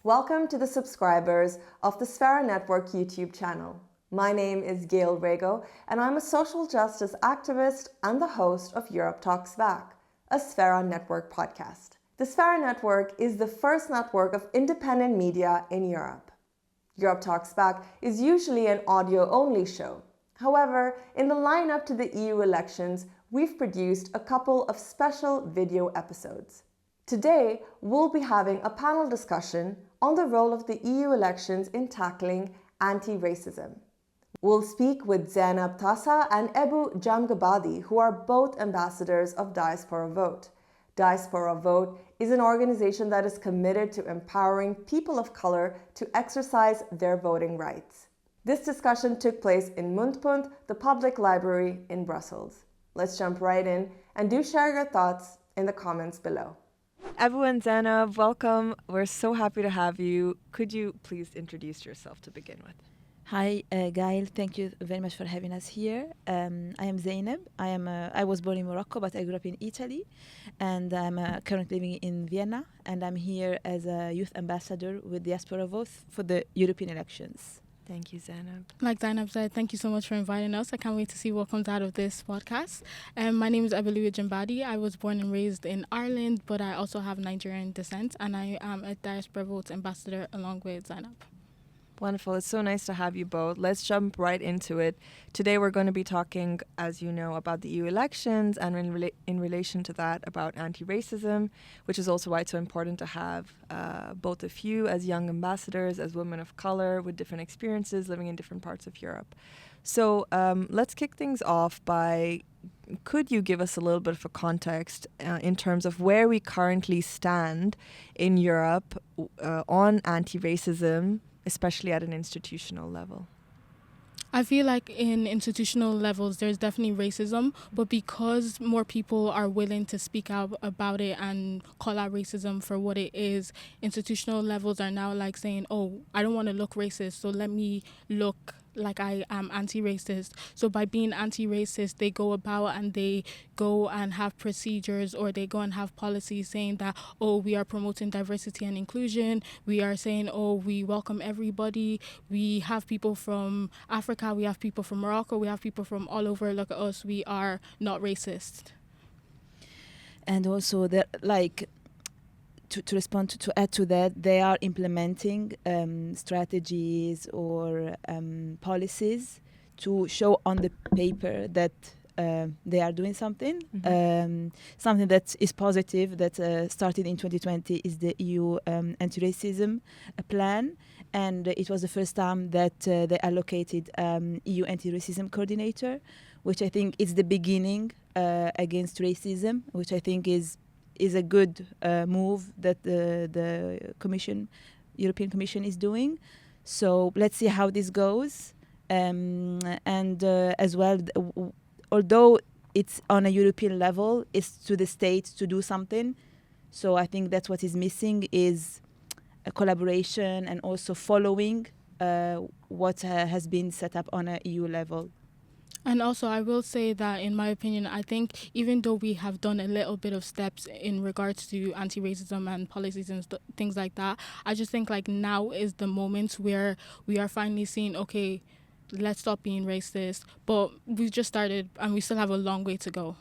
Welcome to the subscribers of the Sphera Network YouTube channel. My name is Gail Rego, and I'm a social justice activist and the host of Europe Talks Back, a Sphera Network podcast. The Sphera Network is the first network of independent media in Europe. Europe Talks Back is usually an audio-only show. However, in the lineup to the EU elections, we've produced a couple of special video episodes. Today, we'll be having a panel discussion on the role of the EU elections in tackling anti-racism. We'll speak with Zainab Tassa and Ebu Jamgabadi, who are both ambassadors of Diaspora Vote. Diaspora Vote is an organization that is committed to empowering people of color to exercise their voting rights. This discussion took place in Muntpunt, the public library in Brussels. Let's jump right in and do share your thoughts in the comments below. Ebu and Zainab, welcome. We're so happy to have you. Could you please introduce yourself to begin with? Hi, Gail. Thank you very much for having us here. I am Zainab. I was born in Morocco, but I grew up in Italy, and I'm currently living in Vienna. And I'm here as a youth ambassador with Diaspora Vote for the European elections. Thank you, Zainab. Like Zainab said, thank you so much for inviting us. I can't wait to see what comes out of this podcast. My name is Ebu Jamgabadi. I was born and raised in Ireland, but I also have Nigerian descent, and I am a Diaspora Vote ambassador along with Zainab. Wonderful. It's so nice to have you both. Let's jump right into it. Today we're going to be talking, as you know, about the EU elections and in relation to that about anti-racism, which is also why it's so important to have both of you as young ambassadors, as women of color with different experiences living in different parts of Europe. So let's kick things off by, could you give us a little bit of a context in terms of where we currently stand in Europe on anti-racism, especially at an institutional level? I feel like in institutional levels, there's definitely racism, but because more people are willing to speak out about it and call out racism for what it is, institutional levels are now like saying, oh, I don't want to look racist, so let me look like I am anti-racist. So by being anti-racist, they go about and they go and have procedures, or they go and have policies saying that, oh, we are promoting diversity and inclusion. We are saying, oh, we welcome everybody. We have people from Africa. We have people from Morocco. We have people from all over. Look at us. We are not racist. And also, to respond to add to that, they are implementing strategies or policies to show on the paper that they are doing something. Something that is positive that started in 2020 is the EU anti-racism plan, and it was the first time that they allocated EU anti-racism coordinator, which I think is the beginning against racism, which I think is a good move that the European Commission is doing. So let's see how this goes. And as well, although it's on a European level, it's to the states to do something. So I think that's what is missing, is a collaboration and also following what has been set up on a EU level. And also, I will say that, in my opinion, I think even though we have done a little bit of steps in regards to anti-racism and policies and things like that, I just think like now is the moment where we are finally seeing, okay, let's stop being racist. But we've just started and we still have a long way to go.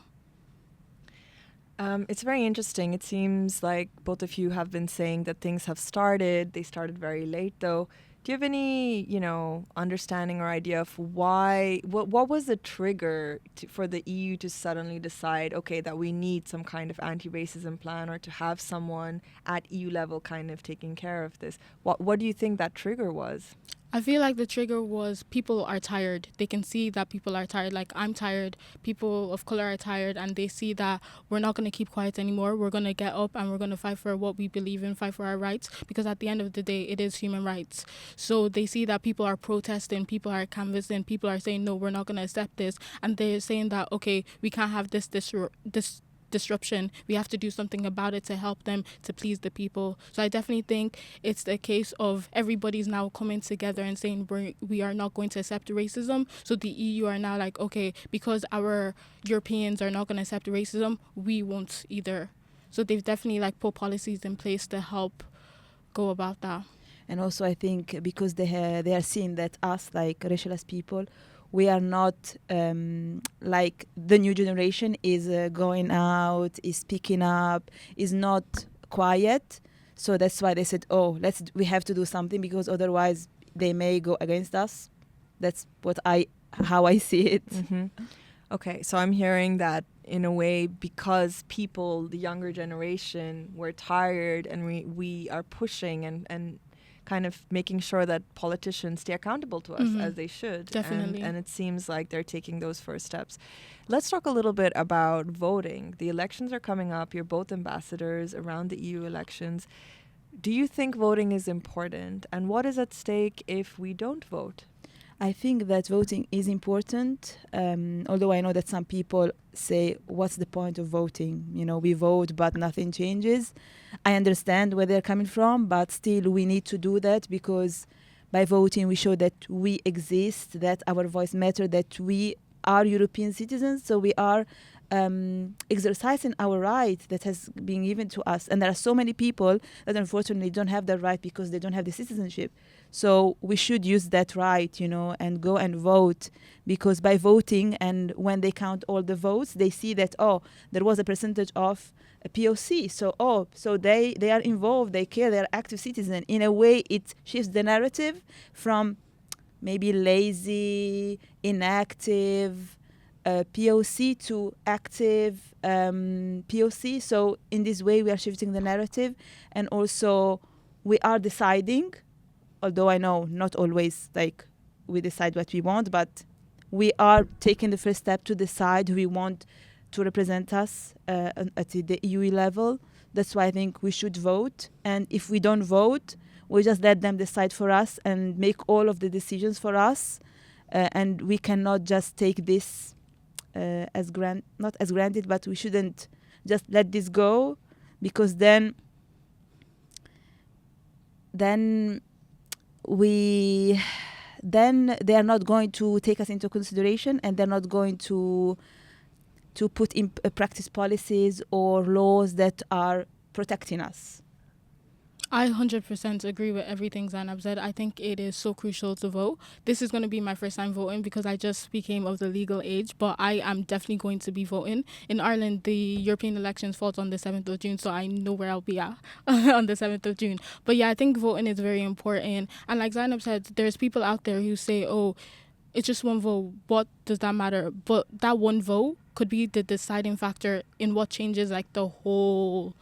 It's very interesting. It seems like both of you have been saying that things have started. They started very late, though. Do you have any, understanding or idea of why? What was the trigger for the EU to suddenly decide, okay, that we need some kind of anti-racism plan, or to have someone at EU level kind of taking care of this? What do you think that trigger was? I feel like the trigger was people are tired. They can see that people are tired. Like, I'm tired. People of color are tired, and they see that we're not going to keep quiet anymore. We're going to get up and we're going to fight for what we believe in, fight for our rights, because at the end of the day, it is human rights. So they see that people are protesting, people are canvassing, people are saying, no, we're not going to accept this. And they're saying that, okay, we can't have this disruption. We have to do something about it to help them, to please the people. So I definitely think it's the case of everybody's now coming together and saying we are not going to accept racism. So the EU are now like, okay, because our Europeans are not going to accept racism, we won't either. So they've definitely put policies in place to help go about that. And also I think because they are seeing that us, like racialized people, we are not like the new generation is going out, is speaking up, is not quiet. So that's why they said, oh, we have to do something, because otherwise they may go against us. That's how I see it. Mm-hmm. Okay, so I'm hearing that in a way, because people, the younger generation, were tired, and we are pushing and kind of making sure that politicians stay accountable to us as they should. Definitely. And it seems like they're taking those first steps. Let's talk a little bit about voting. The elections are coming up. You're both ambassadors around the EU elections. Do you think voting is important? And what is at stake if we don't vote? I think that voting is important, although I know that some people say, what's the point of voting? You know, we vote, but nothing changes. I understand where they're coming from, but still we need to do that, because by voting we show that we exist, that our voice matters, that we are European citizens, so we are exercising our right that has been given to us. And there are so many people that unfortunately don't have that right because they don't have the citizenship. So we should use that right, you know, and go and vote, because by voting, and when they count all the votes, they see that, oh, there was a percentage of a POC. So they are involved, they care, they are active citizens. In a way, it shifts the narrative from maybe lazy, inactive POC to active POC. So in this way, we are shifting the narrative, and also we are deciding. Although I know not always like we decide what we want, but we are taking the first step to decide who we want to represent us at the EU level. That's why I think we should vote. And if we don't vote, we just let them decide for us and make all of the decisions for us. And we cannot just take this not as granted, but we shouldn't just let this go, because then they are not going to take us into consideration, and they're not going to put in practice policies or laws that are protecting us. I 100% agree with everything Zainab said. I think it is so crucial to vote. This is going to be my first time voting because I just became of the legal age, but I am definitely going to be voting. In Ireland, the European elections falls on the 7th of June, so I know where I'll be at on the 7th of June. But yeah, I think voting is very important. And like Zainab said, there's people out there who say, oh, it's just one vote. What does that matter? But that one vote could be the deciding factor in what changes like the whole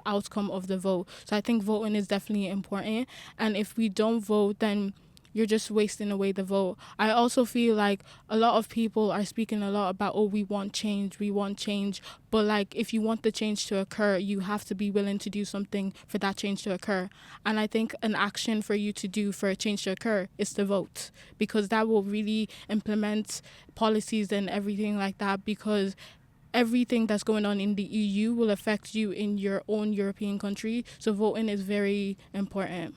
outcome of the vote. So I think voting is definitely important. And if we don't vote, then you're just wasting away the vote. I also feel like a lot of people are speaking a lot about, oh, we want change. But like, if you want the change to occur, you have to be willing to do something for that change to occur. And I think an action for you to do for a change to occur is to vote, because that will really implement policies and everything like that, because everything that's going on in the EU will affect you in your own European country. So voting is very important.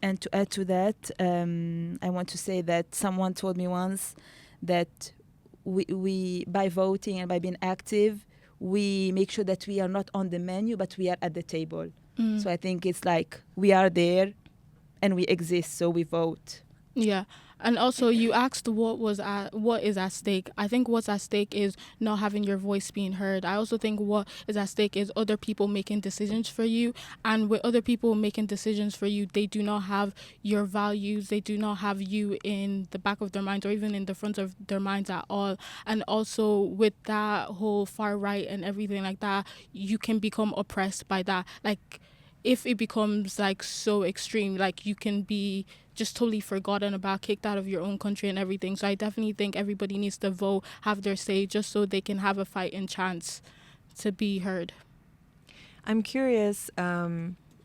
And to add to that, I want to say that someone told me once that we by voting and by being active, we make sure that we are not on the menu, but we are at the table. So I think it's like we are there and we exist, so we vote. Yeah. And also, you asked what is at stake. I think what's at stake is not having your voice being heard. I also think what is at stake is other people making decisions for you. And with other people making decisions for you, they do not have your values. They do not have you in the back of their minds or even in the front of their minds at all. And also with that whole far right and everything like that, you can become oppressed by that. Like, if it becomes like so extreme, like you can be just totally forgotten about, kicked out of your own country and everything. So I definitely think everybody needs to vote, have their say, just so they can have a fighting chance to be heard. I'm curious,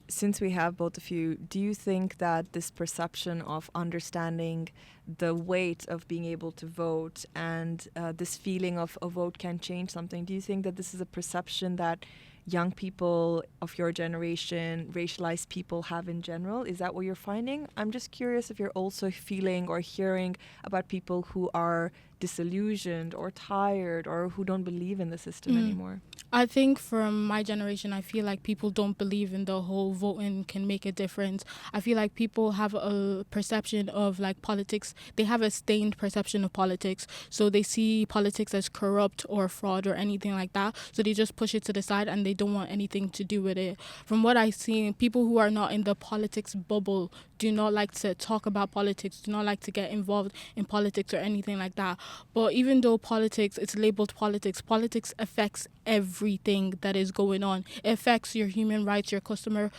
since we have both of you, do you think that this perception of understanding the weight of being able to vote and this feeling of a vote can change something, do you think that this is a perception that young people of your generation, racialized people have in general? Is that what you're finding? I'm just curious if you're also feeling or hearing about people who are disillusioned or tired or who don't believe in the system anymore? I think from my generation, I feel like people don't believe in the whole voting can make a difference. I feel like people have a perception of like politics. They have a stained perception of politics. So they see politics as corrupt or fraud or anything like that. So they just push it to the side and they don't want anything to do with it. From what I've seen, people who are not in the politics bubble do not like to talk about politics, do not like to get involved in politics or anything like that. But even though politics, it's labeled politics, politics affects everything that is going on. It affects your human rights, your customer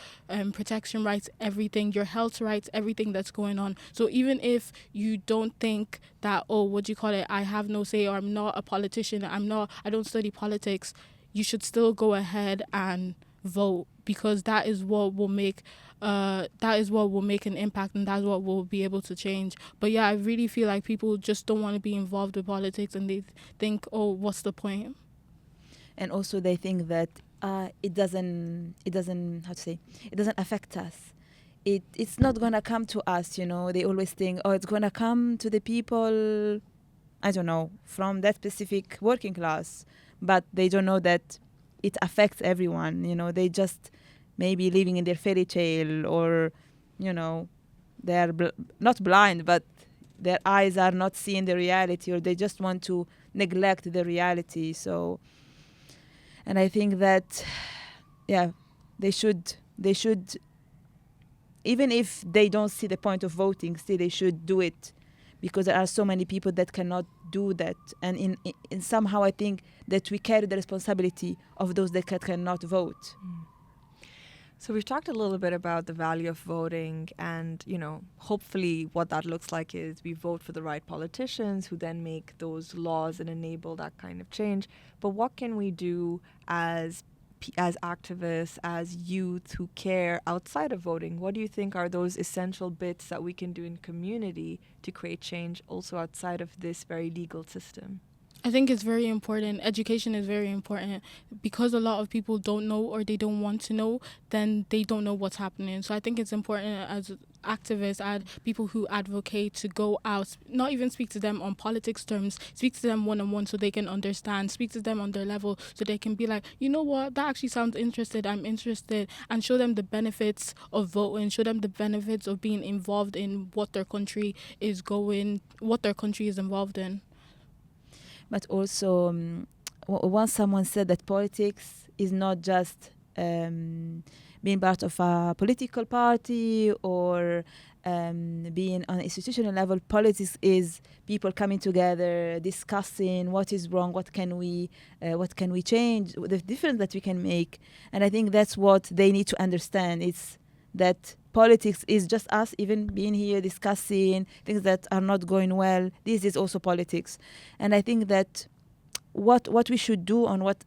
protection rights, everything, your health rights, everything that's going on. So even if you don't think that, oh, what do you call it, I have no say, or I'm not a politician, I don't study politics, you should still go ahead and vote, because that is what will make an impact, and that's what will be able to change. But yeah, I really feel like people just don't want to be involved with politics, and they think, oh, what's the point? And also they think that it doesn't affect us. It's not gonna come to us, you know. They always think, oh, it's gonna come to the people, I don't know, from that specific working class, but they don't know that it affects everyone, you know. They just maybe living in their fairy tale, or, you know, they are not blind, but their eyes are not seeing the reality, or they just want to neglect the reality. So, and I think that, yeah, they should, even if they don't see the point of voting, still they should do it, because there are so many people that cannot do that. And in somehow I think that we carry the responsibility of those that cannot vote. So we've talked a little bit about the value of voting, and, you know, hopefully what that looks like is we vote for the right politicians who then make those laws and enable that kind of change. But what can we do as activists, as youth who care outside of voting? What do you think are those essential bits that we can do in community to create change also outside of this very legal system? I think it's very important. Education is very important, because a lot of people don't know, or they don't want to know, then they don't know what's happening. So I think it's important as activists and people who advocate to go out, not even speak to them on politics terms, speak to them one-on-one so they can understand, speak to them on their level so they can be like, you know what, that actually sounds interested, I'm interested, and show them the benefits of voting, show them the benefits of being involved in what their country is involved in. But also, once someone said that politics is not just being part of a political party or being on an institutional level, politics is people coming together, discussing what is wrong, what can we change, the difference that we can make. And I think that's what they need to understand. It's that politics is just us even being here discussing things that are not going well. This is also politics. And I think that what we should do and what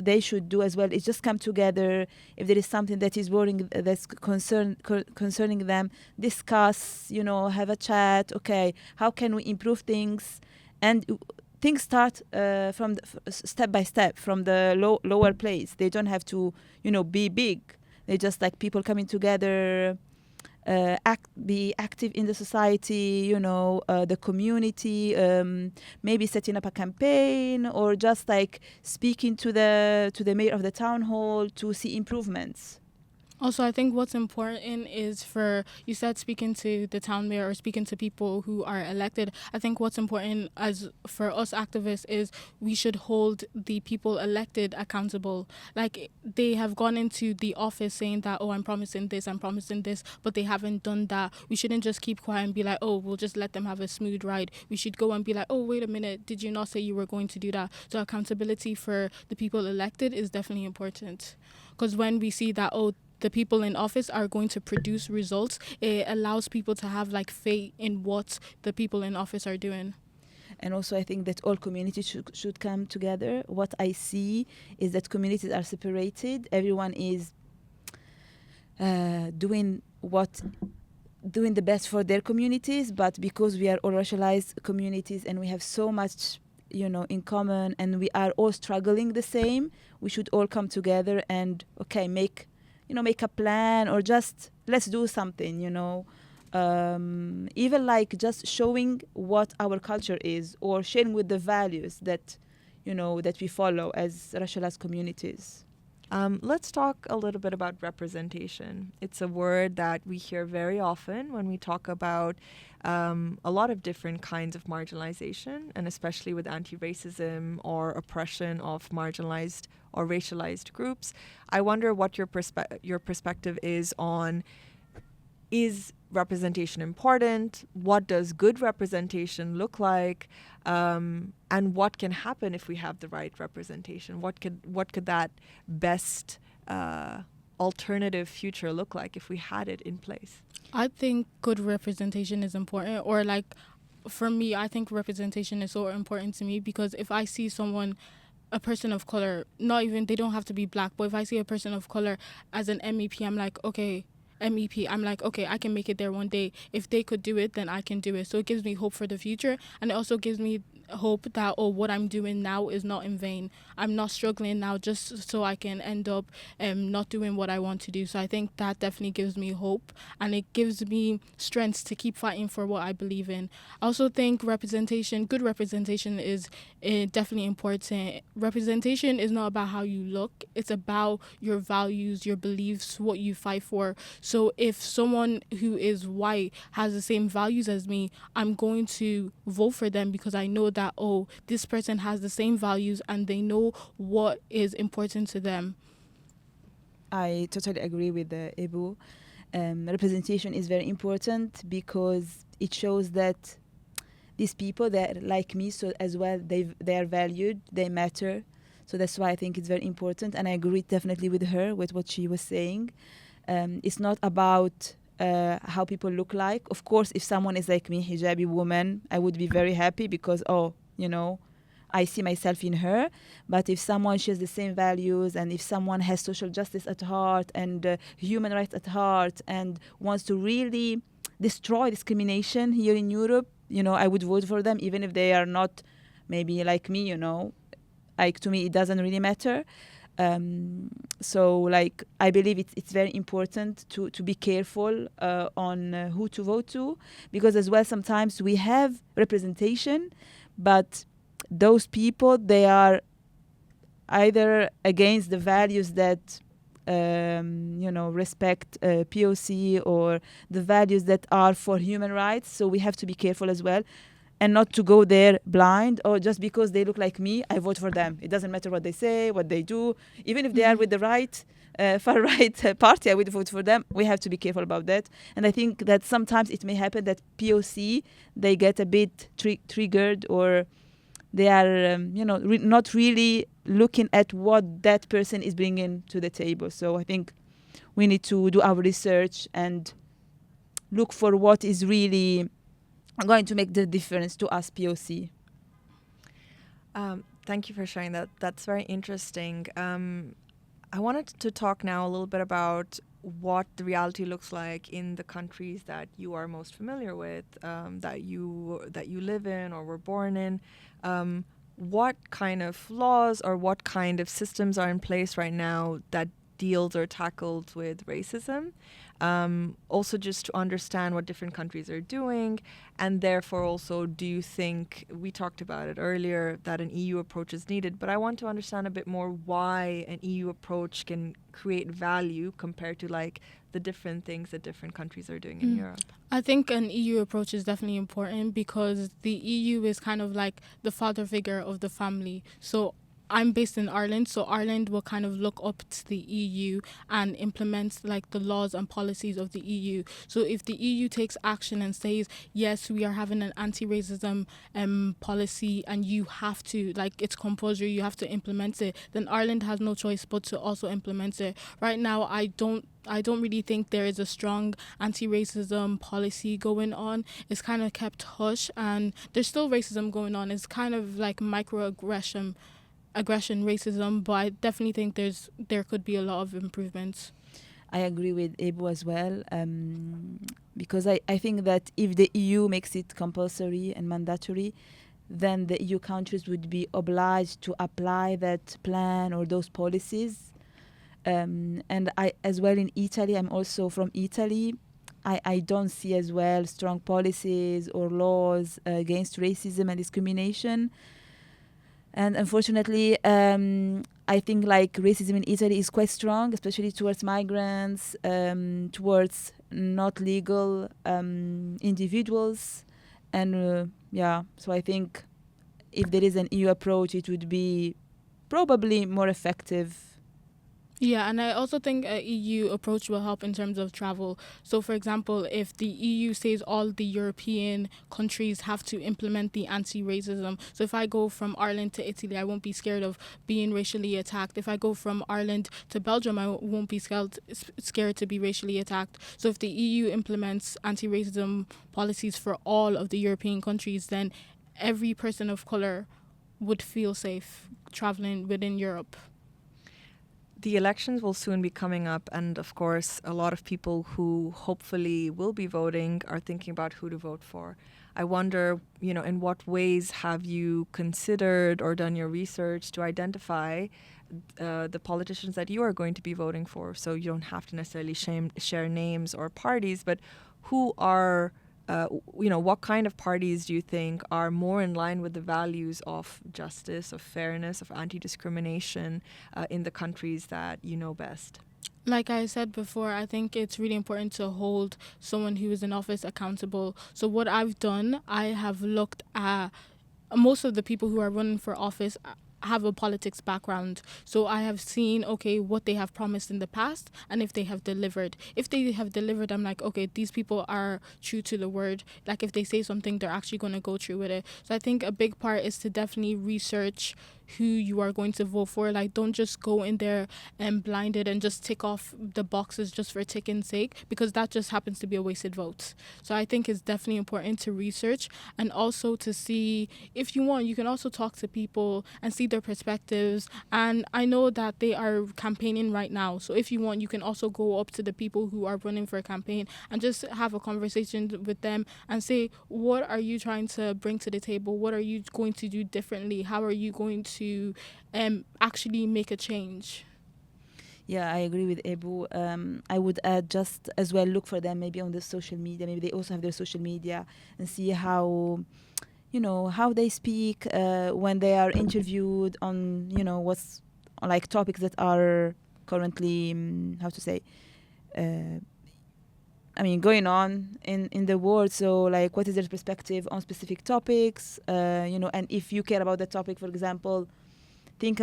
they should do as well is just come together. If there is something that is worrying, that's concerning them, discuss, you know, have a chat. Okay, how can we improve things? And things start from step by step, from the lower place. They don't have to, you know, be big. They just like people coming together, be active in the society, you know, the community, maybe setting up a campaign, or just like speaking to the mayor of the town hall to see improvements. Also, I think what's important is you said speaking to the town mayor or speaking to people who are elected. I think what's important for us activists is we should hold the people elected accountable. Like, they have gone into the office saying that, oh, I'm promising this, but they haven't done that. We shouldn't just keep quiet and be like, oh, we'll just let them have a smooth ride. We should go and be like, oh, wait a minute, did you not say you were going to do that? So accountability for the people elected is definitely important. Because when we see that, oh, the people in office are going to produce results, it allows people to have like faith in what the people in office are doing. And also I think that all communities should come together. What I see is that communities are separated. Everyone is doing the best for their communities, but because we are all racialized communities and we have so much, you know, in common, and we are all struggling the same, we should all come together and make a plan, or just let's do something, you know. even like just showing what our culture is, or sharing with the values that, that we follow as racialized communities. Let's talk a little bit about representation. It's a word that we hear very often when we talk about a lot of different kinds of marginalization, and especially with anti-racism or oppression of marginalized or racialized groups. I wonder what your perspective is on, is representation important? What does good representation look like? And what can happen if we have the right representation? What could that best alternative future look like if we had it in place? I think good representation is important, or like for me, I think representation is so important to me, because if I see someone, a person of color, not even, they don't have to be black, but if I see a person of color as an MEP, I'm like, okay, I can make it there one day. If they could do it, then I can do it. So it gives me hope for the future, and it also gives me hope that, what I'm doing now is not in vain. I'm not struggling now just so I can end up not doing what I want to do. So I think that definitely gives me hope, and it gives me strength to keep fighting for what I believe in. I also think good representation is definitely important. Representation is not about how you look, it's about your values, your beliefs, what you fight for. So if someone who is white has the same values as me, I'm going to vote for them, because I know that, this person has the same values and they know what is important to them. I totally agree with Ebu. Representation is very important because it shows that these people that are like me, so as well, they are valued, they matter. So that's why I think it's very important, and I agree definitely with her, with what she was saying. It's not about how people look like. Of course, if someone is like me, hijabi woman, I would be very happy because, I see myself in her. But if someone shares the same values, and if someone has social justice at heart and human rights at heart and wants to really destroy discrimination here in Europe, I would vote for them, even if they are not maybe like me, Like, to me, it doesn't really matter. So, like, I believe it's very important to be careful on who to vote to, because as well, sometimes we have representation, but those people, they are either against the values that respect POC, or the values that are for human rights. So we have to be careful as well, and not to go there blind, or just because they look like me, I vote for them. It doesn't matter what they say, what they do. Even if they are with the far right party, I would vote for them. We have to be careful about that. And I think that sometimes it may happen that POC, they get a bit triggered, or they are, not really looking at what that person is bringing to the table. So I think we need to do our research and look for what is really going to make the difference to us POC. Thank you for sharing that. That's very interesting. I wanted to talk now a little bit about what the reality looks like in the countries that you are most familiar with, that you live in or were born in. What kind of laws or what kind of systems are in place right now that deals or tackles with racism? Also, just to understand what different countries are doing, and therefore also, do you think, we talked about it earlier, that an EU approach is needed, but I want to understand a bit more why an EU approach can create value compared to like the different things that different countries are doing in Europe. I think an EU approach is definitely important, because the EU is kind of like the father figure of the family. So I'm based in Ireland, so Ireland will kind of look up to the EU and implement like the laws and policies of the EU. So if the EU takes action and says, yes, we are having an anti-racism policy, and you have to, like, it's compulsory, you have to implement it, then Ireland has no choice but to also implement it. Right now, I don't really think there is a strong anti-racism policy going on. It's kind of kept hush, and there's still racism going on. It's kind of like microaggression racism, but I definitely think there could be a lot of improvements. I agree with Ebu as well, because I think that if the EU makes it compulsory and mandatory, then the EU countries would be obliged to apply that plan or those policies. And I, as well, in Italy, I'm also from Italy. I don't see as well strong policies or laws against racism and discrimination. And unfortunately, I think like racism in Italy is quite strong, especially towards migrants, towards not legal individuals. And so I think if there is an EU approach, it would be probably more effective. Yeah, and I also think a EU approach will help in terms of travel. So, for example, if the EU says all the European countries have to implement the anti-racism, so if I go from Ireland to Italy, I won't be scared of being racially attacked. If I go from Ireland to Belgium, I won't be scared to be racially attacked. So, if the EU implements anti-racism policies for all of the European countries, then every person of color would feel safe traveling within Europe. The elections will soon be coming up, and of course, a lot of people who hopefully will be voting are thinking about who to vote for. I wonder, in what ways have you considered or done your research to identify the politicians that you are going to be voting for? So you don't have to necessarily share names or parties, but who are what kind of parties do you think are more in line with the values of justice, of fairness, of anti-discrimination in the countries that you know best? Like I said before, I think it's really important to hold someone who is in office accountable. So what I've done, I have looked at most of the people who are running for office have a politics background. So I have seen, what they have promised in the past and if they have delivered. If they have delivered, I'm like, okay, these people are true to the word. Like if they say something, they're actually going to go through with it. So I think a big part is to definitely research who you are going to vote for. Like, don't just go in there and blinded and just tick off the boxes just for ticking's sake, because that just happens to be a wasted vote. So I think it's definitely important to research, and also to see, if you want, you can also talk to people and see their perspectives. And I know that they are campaigning right now, so if you want, you can also go up to the people who are running for a campaign and just have a conversation with them and say, what are you trying to bring to the table? What are you going to do differently? How are you going to actually make a change? Yeah, I agree with Ebu. I would add just as well, look for them maybe on the social media. Maybe they also have their social media, and see how, how they speak when they are interviewed on, what's like topics that are currently, going on in the world. So like, what is their perspective on specific topics? And if you care about the topic, for example, think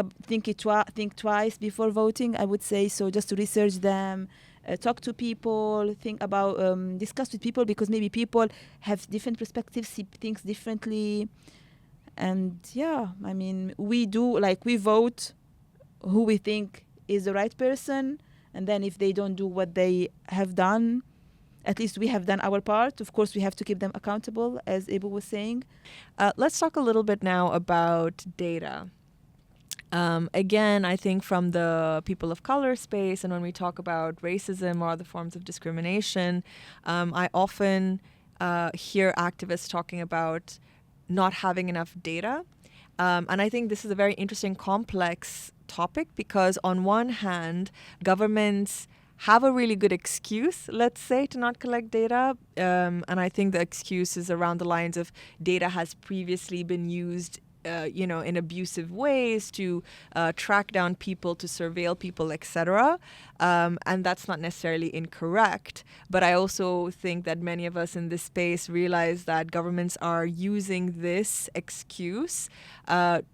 twice before voting, I would say. So just to research them, talk to people, think about, discuss with people, because maybe people have different perspectives, see things differently. And we vote who we think is the right person. And then if they don't do what they have done, at least we have done our part. Of course, we have to keep them accountable, as Ebu was saying. Let's talk a little bit now about data. Again, I think from the people of color space, and when we talk about racism or other forms of discrimination, I often hear activists talking about not having enough data. And I think this is a very interesting, complex topic, because on one hand, governments have a really good excuse, let's say, to not collect data. And I think the excuse is around the lines of data has previously been used in abusive ways to track down people, to surveil people, etc. And that's not necessarily incorrect. But I also think that many of us in this space realize that governments are using this excuse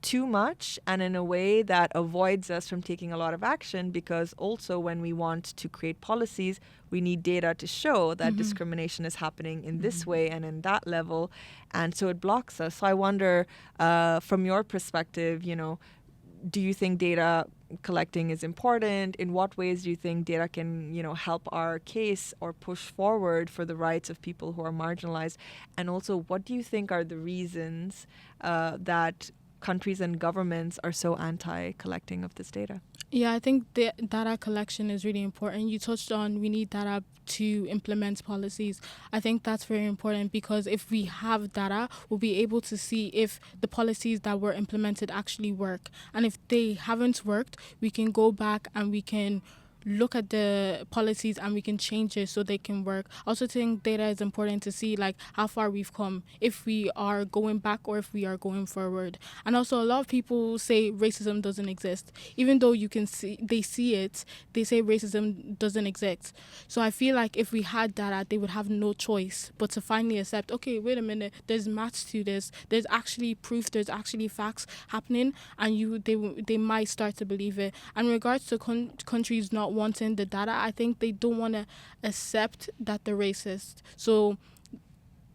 too much, and in a way that avoids us from taking a lot of action, because also when we want to create policies, we need data to show that discrimination is happening in this way and in that level. And so it blocks us. So I wonder, from your perspective, do you think data collecting is important? In what ways do you think data can, help our case or push forward for the rights of people who are marginalized? And also, what do you think are the reasons that countries and governments are so anti-collecting of this data? Yeah, I think the data collection is really important. You touched on we need data to implement policies. I think that's very important, because if we have data, we'll be able to see if the policies that were implemented actually work. And if they haven't worked, we can go back and we can look at the policies and we can change it so they can work. I also think data is important to see like how far we've come, if we are going back or if we are going forward. And also a lot of people say racism doesn't exist. Even though you can see, they see it, they say racism doesn't exist. So I feel like if we had data, they would have no choice but to finally accept, okay, wait a minute, there's maths to this. There's actually proof, there's actually facts happening, and they might start to believe it. And in regards to countries not wanting the data, I think they don't want to accept that they're racist. So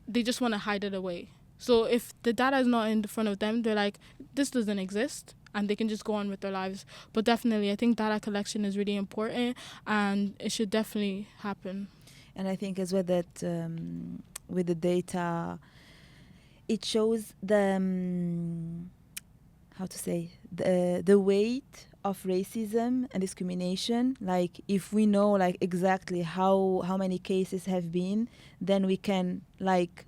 they just want to hide it away. So if the data is not in front of them, they're like, this doesn't exist, and they can just go on with their lives. But definitely, I think data collection is really important, and it should definitely happen. And I think as well that with the data, it shows the the weight of racism and discrimination. Like if we know like exactly how many cases have been, then we can like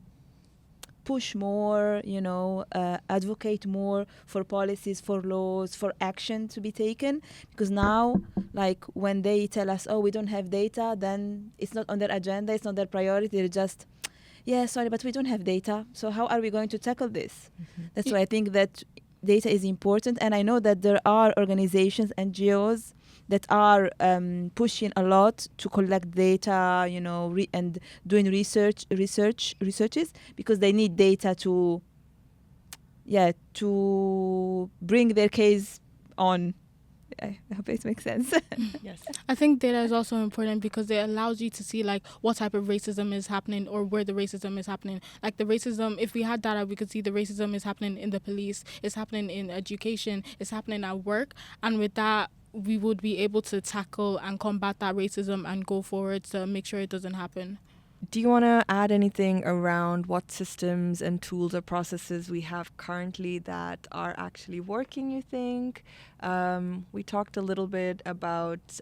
push more, advocate more for policies, for laws, for action to be taken. Because now, like when they tell us, oh, we don't have data, then it's not on their agenda, it's not their priority. They're just, yeah, sorry, but we don't have data. So how are we going to tackle this? That's why I think that data is important. And I know that there are organizations, NGOs, that are pushing a lot to collect data, and doing researches, because they need data to bring their case on. I hope it makes sense. Yes. I think data is also important because it allows you to see like what type of racism is happening or where the racism is happening. Like the racism, if we had data, we could see the racism is happening in the police, it's happening in education, it's happening at work. And with that, we would be able to tackle and combat that racism and go forward to make sure it doesn't happen. Do you want to add anything around what systems and tools or processes we have currently that are actually working, you think? We talked a little bit about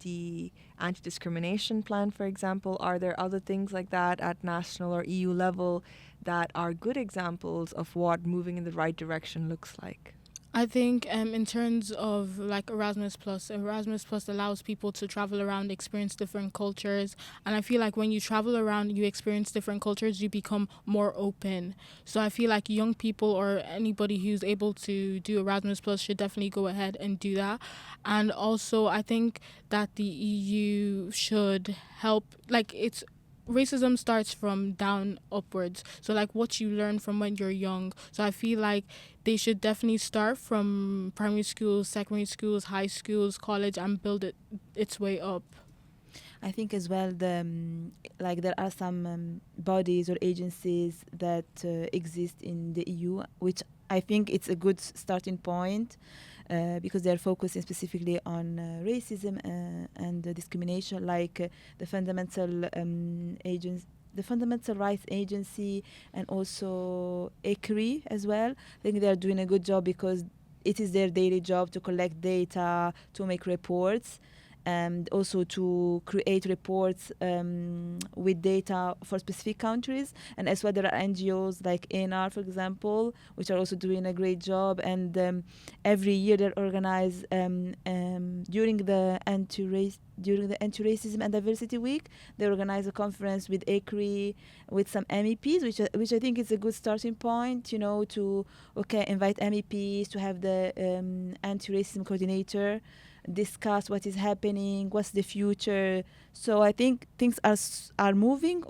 the anti-discrimination plan, for example. Are there other things like that at national or EU level that are good examples of what moving in the right direction looks like? I think in terms of like Erasmus Plus allows people to travel around, experience different cultures. And I feel like when you travel around, you experience different cultures, you become more open. So I feel like young people or anybody who's able to do Erasmus Plus should definitely go ahead and do that. And also I think that the EU should help, like it's racism starts from down upwards. So like what you learn from when you're young. So I feel like they should definitely start from primary schools, secondary schools, high schools, college, and build its way up. I think as well there are some bodies or agencies that exist in the EU, which I think it's a good starting point. Because they're focusing specifically on racism and discrimination, like the Fundamental Rights Agency, and also ECRI as well. I think they're doing a good job because it is their daily job to collect data, to make reports, and also to create reports with data for specific countries. And as well, there are NGOs like ANR, for example, which are also doing a great job. And every year they organize during the Anti-Racism and Diversity Week, they organize a conference with ECRI, with some MEPs, which I think is a good starting point, to invite MEPs, to have the anti-racism coordinator discuss what is happening, what's the future. So I think things are moving,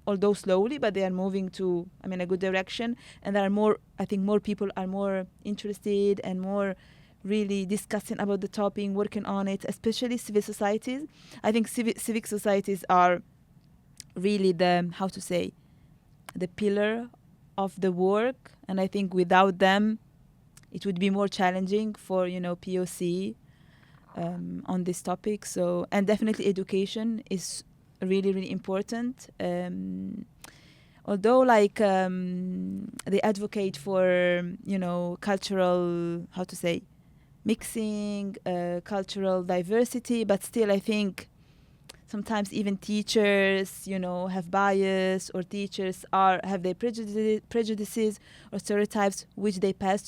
although slowly, but they are moving to a good direction. And there are more people are more interested and more really discussing about the topic, working on it, especially civil societies. I think civic societies are really the pillar of the work. And I think without them, it would be more challenging for, POC on this topic. So, and definitely education is really, really important. Although they advocate for, cultural, mixing, cultural diversity, but still I think sometimes even teachers, have bias, or teachers have their prejudices or stereotypes which they pass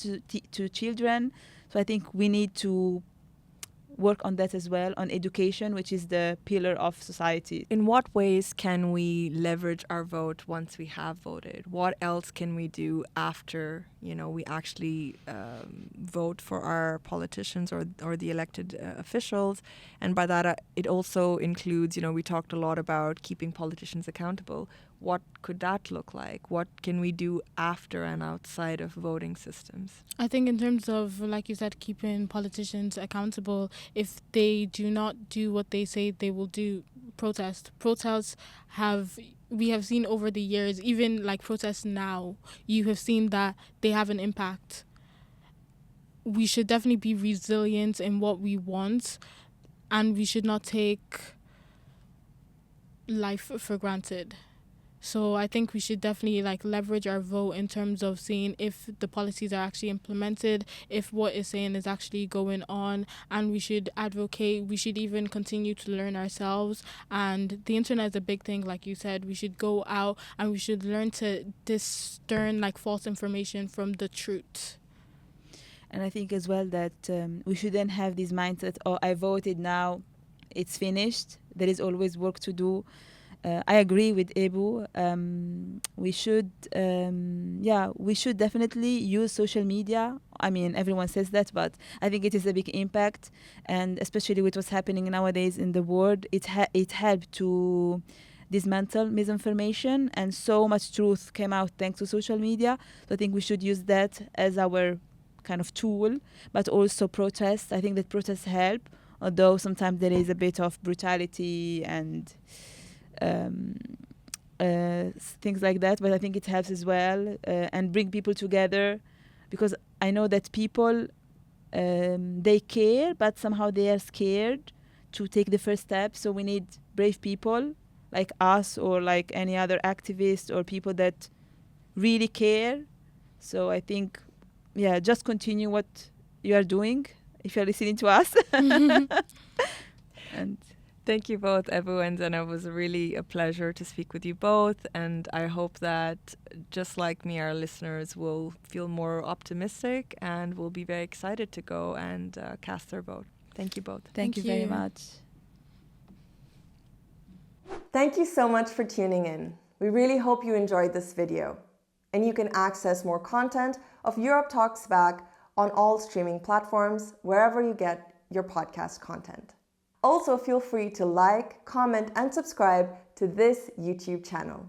to children. So I think we need to work on that as well, on education, which is the pillar of society. In what ways can we leverage our vote once we have voted? What else can we do after, we actually vote for our politicians or the elected officials? And by that, it also includes, we talked a lot about keeping politicians accountable. What could that look like? What can we do after and outside of voting systems? I think in terms of, like you said, keeping politicians accountable, if they do not do what they say they will do, protest. Protests we have seen over the years, even like protests now, you have seen that they have an impact. We should definitely be resilient in what we want, and we should not take life for granted. So I think we should definitely leverage our vote in terms of seeing if the policies are actually implemented, if what is saying is actually going on, and we should advocate. We should even continue to learn ourselves. And the internet is a big thing, like you said. We should go out and we should learn to discern false information from the truth. And I think as well that we shouldn't have this mindset, oh, I voted now, it's finished. There is always work to do. I agree with Ebu. We should definitely use social media. I mean, everyone says that, but I think it is a big impact, and especially with what's happening nowadays in the world, it helped to dismantle misinformation, and so much truth came out thanks to social media. So I think we should use that as our kind of tool, but also protest. I think that protests help, although sometimes there is a bit of brutality and things like that, but I think it helps as well, and bring people together, because I know that people they care, but somehow they are scared to take the first step. So we need brave people like us, or like any other activist, or people that really care. So I think just continue what you are doing if you're listening to us. And thank you both, Ebu and Zena. It was really a pleasure to speak with you both, and I hope that, just like me, our listeners will feel more optimistic and will be very excited to go and cast their vote. Thank you both. Thank you very much. Thank you so much for tuning in. We really hope you enjoyed this video. And you can access more content of Europe Talks Back on all streaming platforms, wherever you get your podcast content. Also, feel free to like, comment, and subscribe to this YouTube channel.